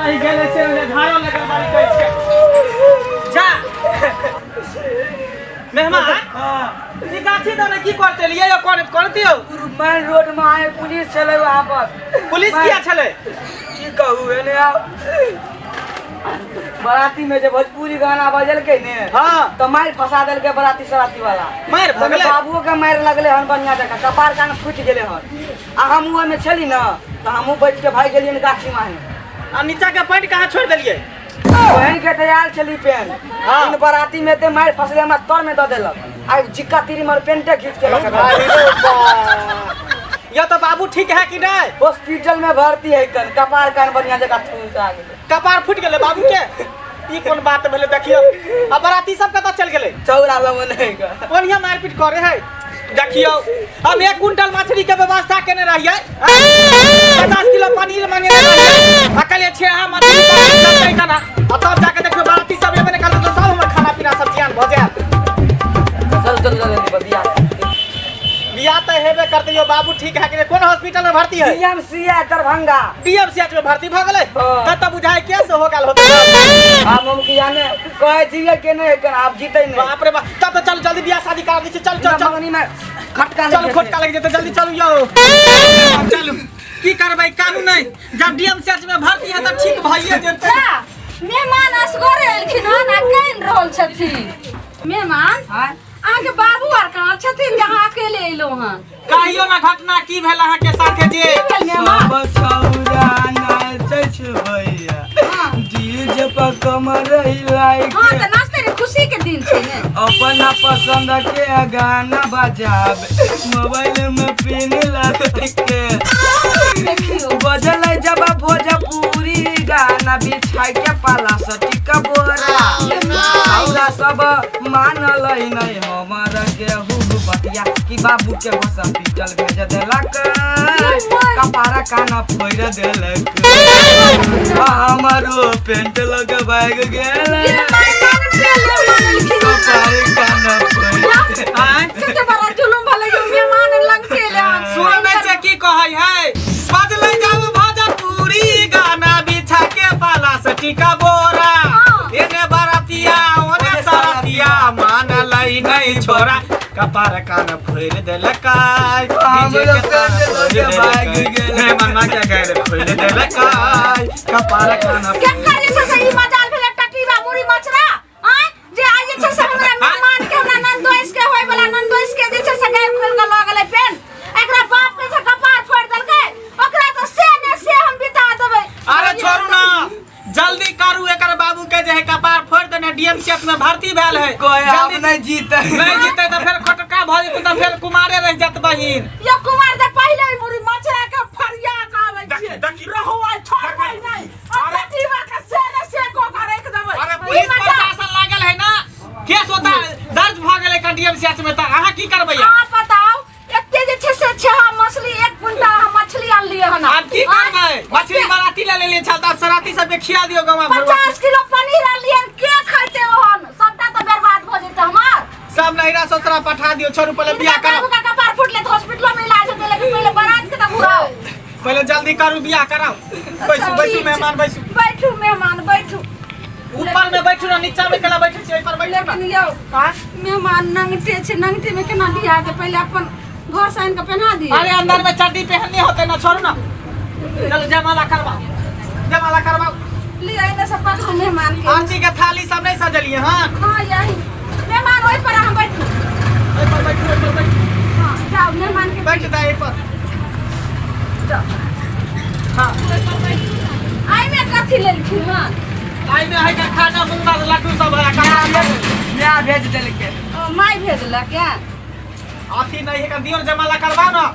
नहीं गेले से झाड़ो लगल बारी कैस के जा मेहमान ई गाछी तो की करते लिए यो कोन दियो मेन रोड में आए पुलिस चले वहां पर पुलिस किया छले की कहू एने बराती में जब भोजपुरी गाना बजल के ने हां तो मार फसा देल के बराती सराती वाला मार भगले बाबू के मार लगले हन बढ़िया जगह कपार कान फूट गेले हन आ हमहु में छली ना तो हमहु बैठ के भाग गेलियन गाछी में आ नीचा के पैंट कहां छोड़ देलिए पहन के तैयार छली पेन इन बराती में ते मार फसले हमरा तर में द देलक आ जिक्का तीरी मार पेंटे खींच के रख ये तो बाबू ठीक है कि नहीं हॉस्पिटल में भर्ती है कन कपार कान बढ़िया जगह फूट आ गेले कपार फूट गेले बाबू के ई कोन बात भेले देखियो अब बराती सब कत चल गेले चौरा लवन है का कोनिया मारपीट करे है देखियो हम 1 कुंटल मछली के व्यवस्था केने रहिए 50 किलो पनीर मांगे रहिए अकले छे हम मछली का खाना अब तब जाके देखियो बराती सब एबे निकाल तो सब हमर खाना पीना सब ध्यान भ जाए चल बिया बिया त हेबे करते यो बाबू ठीक है कि कौन हॉस्पिटल में भर्ती है डीएमसीएच दरभंगा डीएमसीएच में भर्ती भ गेले तब बुझाए कैसे हो गेल होते हम की जाने कहे जिए के नहीं कर आप जीते नहीं बाप रे बाप तब तो चल जल्दी बियाह शादी करा दी चल चल चल मंगनी में खटका चल खटका लग जेते जल्दी चल यो चल की करबै कानून नहीं जब डीएमसीएच में भर्ती है त ठीक भइए जेते मेहमान असगरे एलखिन हन आ केन रहल छथिन मेहमान हां आके बाबू आर कहां छथिन जहां अकेले एलो हन कहियो ना घटना की भेल अहाँ के साथे जे सब छौरा नाचै छ भैया डीजे पर कमर हिलाई हां त नाचते रे खुशी के दिन छै ने अपना पसंद के गाना बजावे मोबाइल में पिन लगा के देखियो बजल जब भोजपुरी गाना बिछा के पाला सटी का बोरा औरा सब मानल नहीं हमारा के हुब बतिया कि बाबू के हॉस्पिटल भेज देलक कपारा काना फोड़ देलक हमारो पेंट लग भाग गेल कपार काना फोड़ आय कते बड़ा जुलुम भले यो मेहमान लग चले सुन में से की कहै है बदलै जाब भोजपुरी गाना बिछा के पाला सटी का बोरा एने बरातिया ओने सरतिया मान लई नहीं छोरा कपार कान फोड़ देलकाय हमरो पेंट लग भाग गेल मन्ना के गैर खोल देलकाय कपार कान के करे से सही मजाल भेले टटीबा मुरी मछरा आय जे आज जे से हमरा मेहमान के हमरा नंदोइस के होय वाला नंदोइस के जे से गैर खोल के लगले पेन एकरा बाप के से कपार फोड़ देलकै ओकरा तो से ने से हम बिता देबै अरे छोड़ू ना जल्दी करू एकर बाबू के जे है कपार फोड़ देने डीएमसीएच में भर्ती भेल है कोई आप जल्दी नहीं जीते नहीं जीते तो फिर खटका भ जेते तो फिर कुमारे रह जात बहिन यो कुमार दे पहले ही मुरी मछरा के फरिया आवे छै देखी रहो आई छोड़ भाई नहीं अरे जीवा के से ने से को करे के देबै अरे पुलिस प्रशासन लागल है ना केस होता दर्ज भ गेलै का डीएमसीएच में त अहाँ की करबै हां बताओ एते जे छै से छह मछली 1 कुंटल हम मछली आन लिए हन आप की करबै मछली बराती ले ले छल त सराती सब के खिया दियो गांव में 50 किलो पनीर आन लिए के खाइते हन सबटा तो बर्बाद भ जेते हमार सब नहिरा ससुरा पठा दियो छोरू पहले बियाह बाबू करो का कपार फुटले तो हॉस्पिटल में इलाज होते लेकिन पहले बारात के तो बुलाओ पहले जल्दी करू बियाह कराओ बैसू बैसू मेहमान बैसू बैठू मेहमान बैठू ऊपर में बैठू ना नीचा में केला बैठे छी ऊपर बैठू ना लेकिन यो हां मेहमान नंगटे छै नंगटे में केना बियाह के पहले अपन घर साइन के पहना दिए अरे अंदर में चड्डी पहननी होते ना छोड़ू ना चल जयमाला करवाओ ले आइने सब पकड़ो मेहमान के आरती के थाली सब नहीं सजलिए हां हां यही मेहमान ओइ पर हम बैठू बैठू हां जाओ मेहमान के बैठ जाए पर जाओ हां आई में कथि लेलखिन हां आई में है का खाना मुंगा लड्डू सब है का मैं भेज देलके माई भेजला क्या आथी नहीं है का दियो जयमाला करवा ना